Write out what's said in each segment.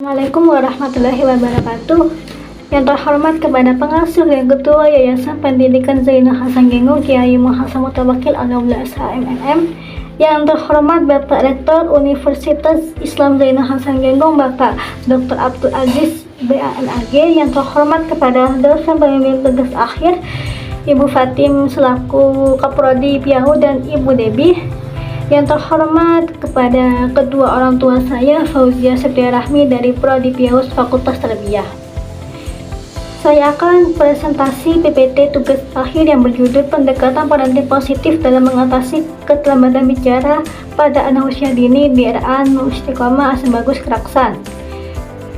Assalamualaikum warahmatullahi wabarakatuh. Yang terhormat kepada pengasuh dan ketua Yayasan Pendidikan Zainul Hasan Gengo Kiai Muhammad Mutawakil Al-Aula SHMNM. Yang terhormat Bapak Rektor Universitas Islam Zainul Hasan Gengo Bapak Dr. Abdul Aziz BANAG. Yang terhormat kepada dosen pembimbing tugas akhir Ibu Fatim selaku Kaprodi Piahu dan Ibu Debi. Yang terhormat kepada kedua orang tua saya, Fauzia Septia Rahmi dari Prodi Piaus Fakultas Tarbiyah. Saya akan presentasi PPT tugas akhir yang berjudul Pendekatan Parenting Positif dalam Mengatasi Keterlambatan Bicara pada Anak Usia Dini di RA Istiqomah Asam Bagus Keraksan.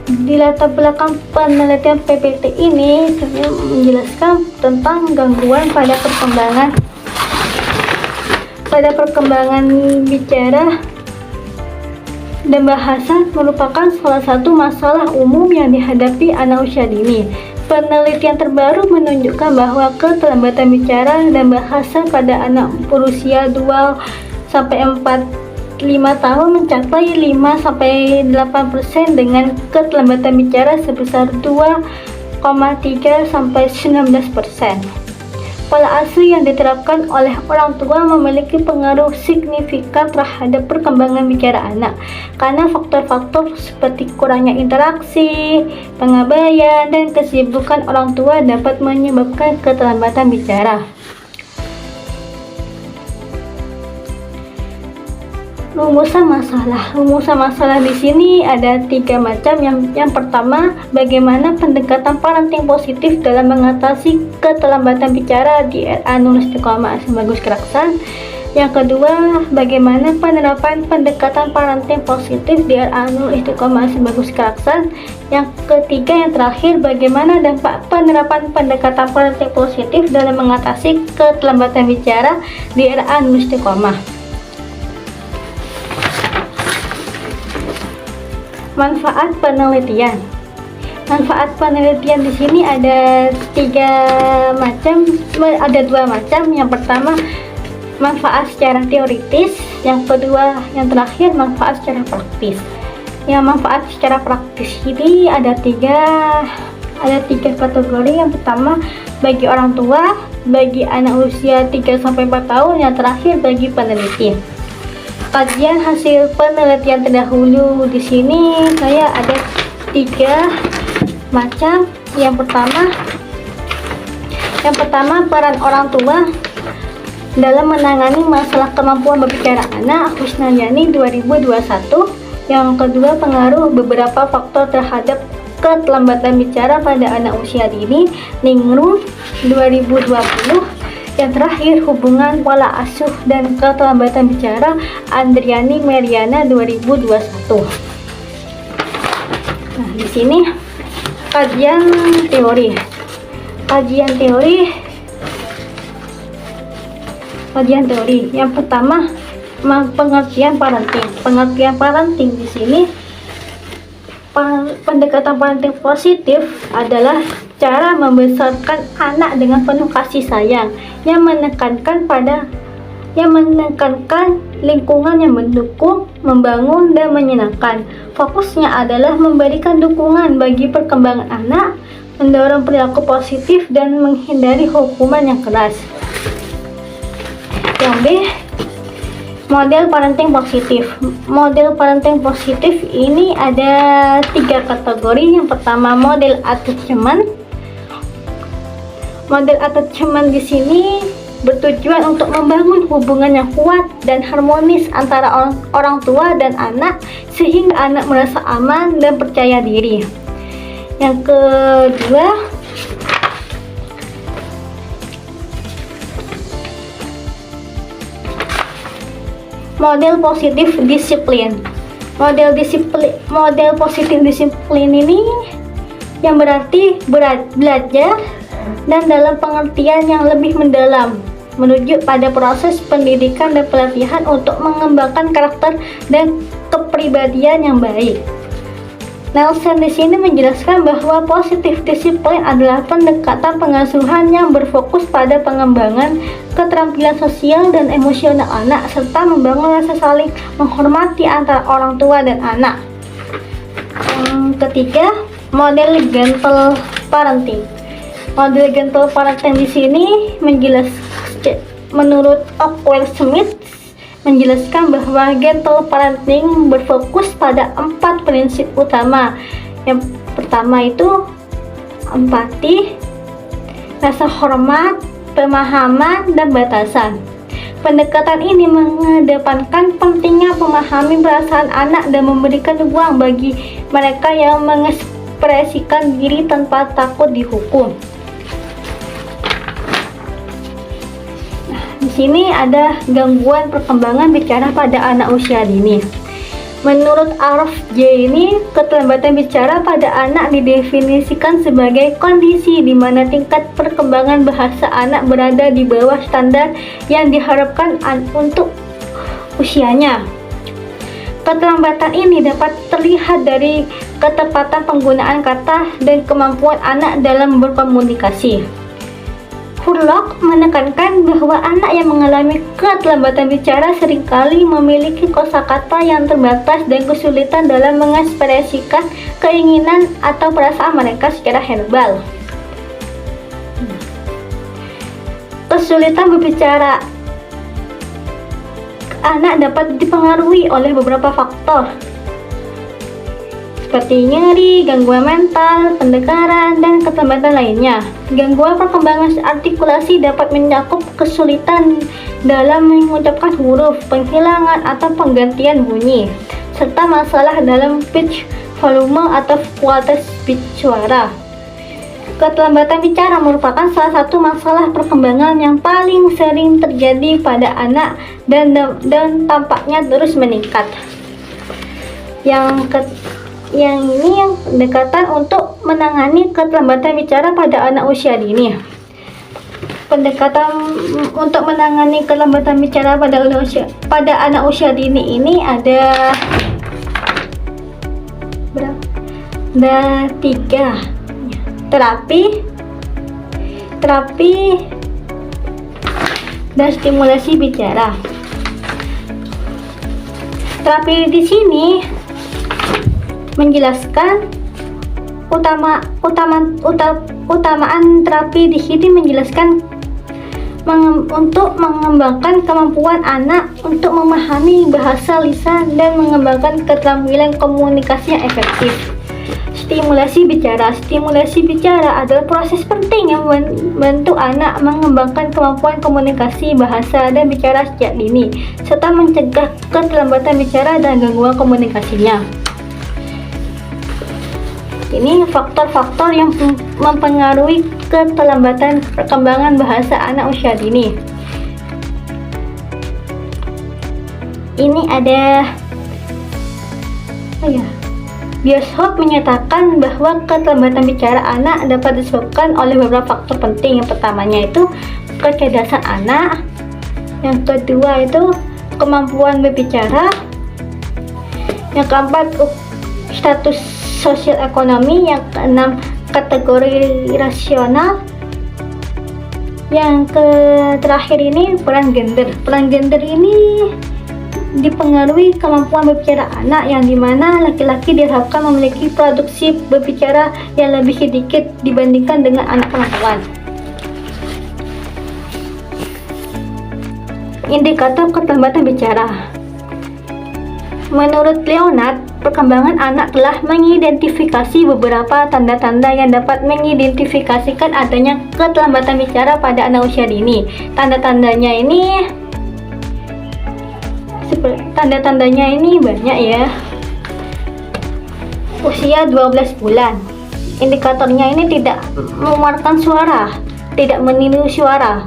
Di latar belakang penelitian PPT ini, saya menjelaskan tentang gangguan pada perkembangan bicara dan bahasa merupakan salah satu masalah umum yang dihadapi anak usia dini. Penelitian terbaru menunjukkan bahwa keterlambatan bicara dan bahasa pada anak berusia 2-5 tahun mencapai 5-8% dengan keterlambatan bicara sebesar 2,3-19%. Pola asuh yang diterapkan oleh orang tua memiliki pengaruh signifikan terhadap perkembangan bicara anak, karena faktor-faktor seperti kurangnya interaksi, pengabaian, dan kesibukan orang tua dapat menyebabkan keterlambatan bicara. Rumusan masalah di sini ada 3 macam. Yang pertama, bagaimana pendekatan parenting positif dalam mengatasi keterlambatan bicara di RA Istiqomah Asam Bagus Keraksan. Yang kedua, bagaimana penerapan pendekatan parenting positif di RA Istiqomah Asam Bagus Keraksan. Yang ketiga, yang terakhir, bagaimana dampak penerapan pendekatan parenting positif dalam mengatasi keterlambatan bicara di RA Istiqomah. Manfaat penelitian di sini ada 2 macam. Yang pertama, manfaat secara teoritis. Yang kedua, yang terakhir, manfaat secara praktis. Yang manfaat secara praktis ini ada tiga kategori. Yang pertama, bagi orang tua, bagi anak usia 3-4 tahun, yang terakhir bagi peneliti. Kajian hasil penelitian terdahulu di sini saya ada 3 macam. Yang pertama, peran orang tua dalam menangani masalah kemampuan berbicara anak, Husnayani 2021. Yang kedua, pengaruh beberapa faktor terhadap keterlambatan bicara pada anak usia dini, Ningrum 2020. Yang terakhir, hubungan pola asuh dan keterlambatan bicara, Andriani Meriana 2021. Nah, di sini kajian teori. Yang pertama, pengertian parenting di sini. Pendekatan parenting positif adalah cara membesarkan anak dengan penuh kasih sayang yang menekankan lingkungan yang mendukung, membangun, dan menyenangkan. Fokusnya adalah memberikan dukungan bagi perkembangan anak, mendorong perilaku positif, dan menghindari hukuman yang keras. Yang B, model parenting positif. Ini ada 3 kategori. Yang pertama, model attachment. Model attachment di sini bertujuan untuk membangun hubungan yang kuat dan harmonis antara orang tua dan anak sehingga anak merasa aman dan percaya diri. Yang kedua, model positif disiplin. Model positif disiplin ini yang berarti belajar dan dalam pengertian yang lebih mendalam, menuju pada proses pendidikan dan pelatihan untuk mengembangkan karakter dan kepribadian yang baik. Nelson di sini menjelaskan bahwa positif disiplin adalah pendekatan pengasuhan yang berfokus pada pengembangan keterampilan sosial dan emosional anak serta membangun rasa saling menghormati antara orang tua dan anak. Yang ketiga, model gentle parenting. Model gentle parenting di sini menurut Ockwell Smith menjelaskan bahwa gentle parenting berfokus pada 4 prinsip utama. Yang pertama itu empati, rasa hormat, pemahaman, dan batasan. Pendekatan ini mengedepankan pentingnya memahami perasaan anak dan memberikan ruang bagi mereka yang mengekspresikan diri tanpa takut dihukum. Di sini ada gangguan perkembangan bicara pada anak usia dini. Menurut Arf J ini, keterlambatan bicara pada anak didefinisikan sebagai kondisi di mana tingkat perkembangan bahasa anak berada di bawah standar yang diharapkan untuk usianya. Keterlambatan ini dapat terlihat dari ketepatan penggunaan kata dan kemampuan anak dalam berkomunikasi. Hurlock menekankan bahwa anak yang mengalami keterlambatan bicara seringkali memiliki kosakata yang terbatas dan kesulitan dalam mengekspresikan keinginan atau perasaan mereka secara verbal. Kesulitan berbicara anak dapat dipengaruhi oleh beberapa faktor, seperti nyeri, gangguan mental, pendekaran, dan keterlambatan lainnya. Gangguan perkembangan artikulasi dapat mencakup kesulitan dalam mengucapkan huruf, penghilangan atau penggantian bunyi, serta masalah dalam pitch, volume, atau kualitas pitch suara. Keterlambatan bicara merupakan salah satu masalah perkembangan yang paling sering terjadi pada anak dan tampaknya terus meningkat. Yang pendekatan untuk menangani keterlambatan bicara pada anak usia dini. Pendekatan untuk menangani keterlambatan bicara pada anak usia dini ini ada 3. Terapi dan stimulasi bicara. Terapi di sini menjelaskan utamaan terapi di sini menjelaskan untuk mengembangkan kemampuan anak untuk memahami bahasa lisan dan mengembangkan keterampilan komunikasi yang efektif. Stimulasi bicara. Stimulasi bicara adalah proses penting yang membantu anak mengembangkan kemampuan komunikasi bahasa dan bicara sejak dini, serta mencegah keterlambatan bicara dan gangguan komunikasinya. Ini faktor-faktor yang mempengaruhi keterlambatan perkembangan bahasa anak usia dini. Ini ada Bioshop menyatakan bahwa keterlambatan bicara anak dapat disebabkan oleh beberapa faktor penting. Yang pertamanya itu kecerdasan anak, yang kedua itu kemampuan berbicara, yang keempat status sosial ekonomi, yang keenam kategori rasional, yang terakhir ini peran gender. Peran gender ini dipengaruhi kemampuan berbicara anak, yang dimana laki-laki diharapkan memiliki produksi berbicara yang lebih sedikit dibandingkan dengan anak perempuan. Indikator keterlambatan bicara. Menurut Leonard, perkembangan anak telah mengidentifikasi beberapa tanda-tanda yang dapat mengidentifikasikan adanya keterlambatan bicara pada anak usia dini. Tanda-tandanya ini banyak ya. Usia 12 bulan. Indikatornya ini tidak mengeluarkan suara, tidak meniru suara,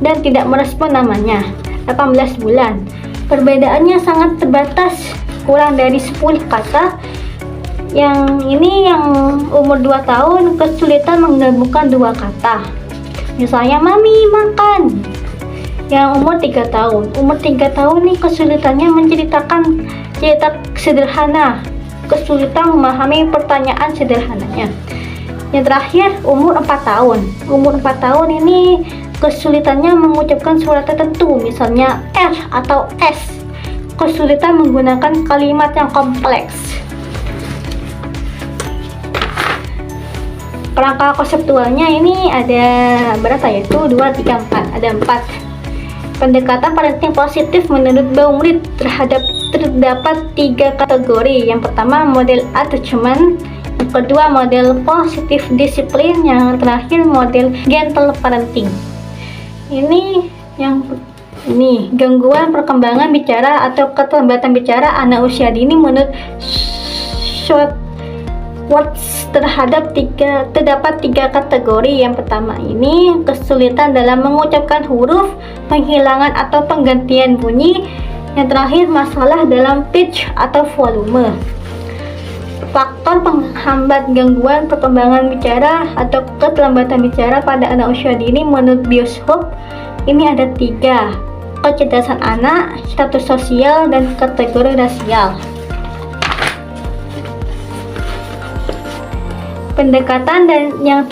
dan tidak merespon namanya. 18 bulan. Perbedaannya sangat terbatas, kurang dari 10 kata. Yang umur 2 tahun kesulitan menggabungkan 2 kata. Misalnya mami makan. Yang umur 3 tahun. Umur 3 tahun nih kesulitannya menceritakan cerita sederhana. Kesulitan memahami pertanyaan sederhananya. Yang terakhir umur 4 tahun. Umur 4 tahun ini kesulitannya mengucapkan suara tertentu, misalnya R atau S. Kesulitan menggunakan kalimat yang kompleks. Kerangka konseptualnya ini ada berapa ya? Itu 2, 3, 4. Ada 4. Pendekatan parenting positif menurut Baumritt terdapat 3 kategori. Yang pertama model attachment, yang kedua model positive discipline, yang terakhir model gentle parenting. Ini gangguan perkembangan bicara atau keterlambatan bicara anak usia dini menurut Schwartz terdapat 3 kategori. Yang pertama ini kesulitan dalam mengucapkan huruf, penghilangan atau penggantian bunyi. Yang terakhir masalah dalam pitch atau volume. Faktor penghambat gangguan perkembangan bicara atau keterlambatan bicara pada anak usia dini menurut Bioshop ini ada 3: kecerdasan anak, status sosial, dan kategori rasial. Pendekatan dan yang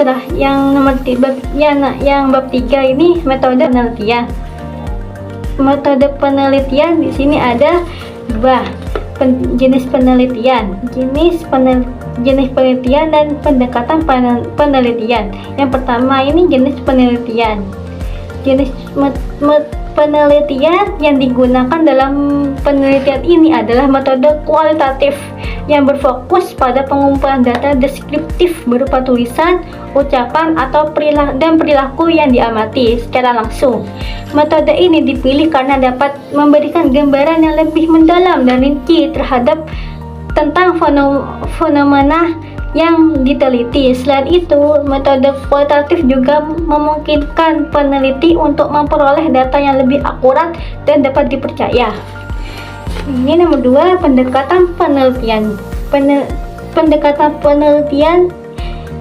bab 3 ini metode penelitian. Metode penelitian di sini ada 2 jenis penelitian. Jenis penelitian dan pendekatan penelitian. Yang pertama ini jenis penelitian. Jenis penelitian yang digunakan dalam penelitian ini adalah metode kualitatif yang berfokus pada pengumpulan data deskriptif berupa tulisan, ucapan, atau perilaku yang diamati secara langsung. Metode ini dipilih karena dapat memberikan gambaran yang lebih mendalam dan rinci tentang fenomena yang diteliti. Selain itu, metode kualitatif juga memungkinkan peneliti untuk memperoleh data yang lebih akurat dan dapat dipercaya. Ini nomor 2, pendekatan penelitian. Pendekatan penelitian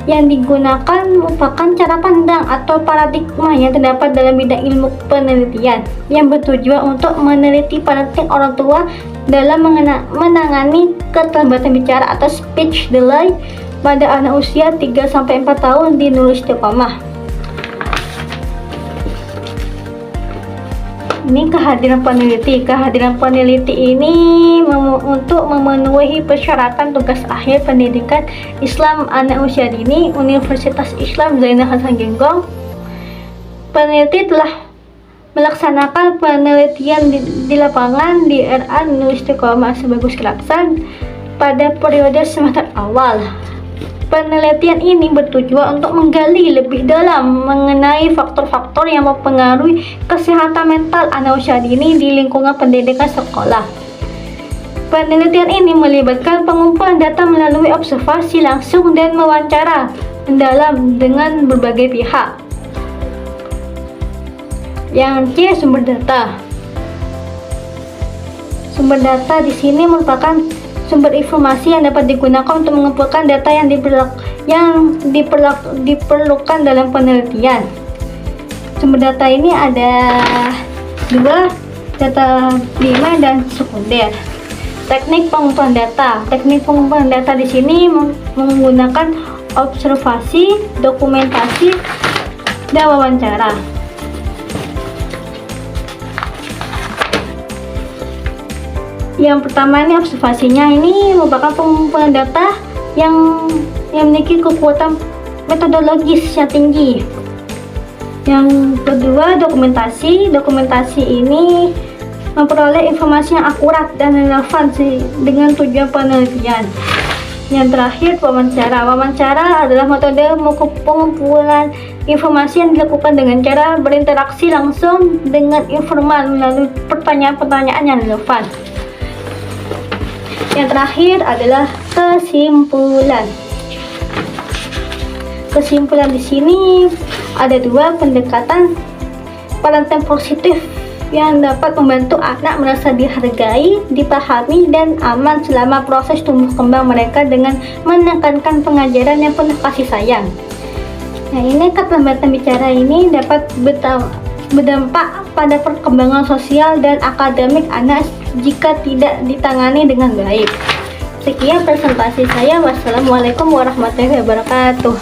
yang digunakan merupakan cara pandang atau paradigma yang terdapat dalam bidang ilmu penelitian yang bertujuan untuk meneliti parenting orang tua dalam menangani keterlambatan bicara atau speech delay pada anak usia 3-4 tahun di Nurul-Istiqomah. Ini kehadiran peneliti. Kehadiran peneliti ini untuk memenuhi persyaratan tugas akhir pendidikan Islam anak usia dini Universitas Islam Zainal Hasanuddin. Peneliti telah melaksanakan penelitian di lapangan di RA Nurul-Istiqomah Sebagus Kelaksan pada periode semester awal. Penelitian ini bertujuan untuk menggali lebih dalam mengenai faktor-faktor yang mempengaruhi kesehatan mental anak usia dini di lingkungan pendidikan sekolah. Penelitian ini melibatkan pengumpulan data melalui observasi langsung dan wawancara mendalam dengan berbagai pihak. Yang C, sumber data. Sumber data di sini merupakan sumber informasi yang dapat digunakan untuk mengumpulkan data yang diperlukan dalam penelitian. Sumber data ini ada 2, data primer dan sekunder. Teknik pengumpulan data. Teknik pengumpulan data di sini menggunakan observasi, dokumentasi, dan wawancara. Yang pertama ini observasinya, ini merupakan pengumpulan data yang memiliki kekuatan metodologis yang tinggi. Yang kedua dokumentasi. Dokumentasi ini memperoleh informasi yang akurat dan relevan dengan tujuan penelitian. Yang terakhir wawancara. Wawancara adalah metode pengumpulan informasi yang dilakukan dengan cara berinteraksi langsung dengan informan melalui pertanyaan-pertanyaan yang relevan. Yang terakhir adalah kesimpulan. Kesimpulan di sini ada 2 pendekatan parenting positif yang dapat membantu anak merasa dihargai, dipahami, dan aman selama proses tumbuh kembang mereka dengan menekankan pengajaran yang penuh kasih sayang. Nah, ini keterlambatan bicara ini dapat berdampak pada perkembangan sosial dan akademik anak jika tidak ditangani dengan baik. Sekian presentasi saya. Wassalamualaikum warahmatullahi wabarakatuh.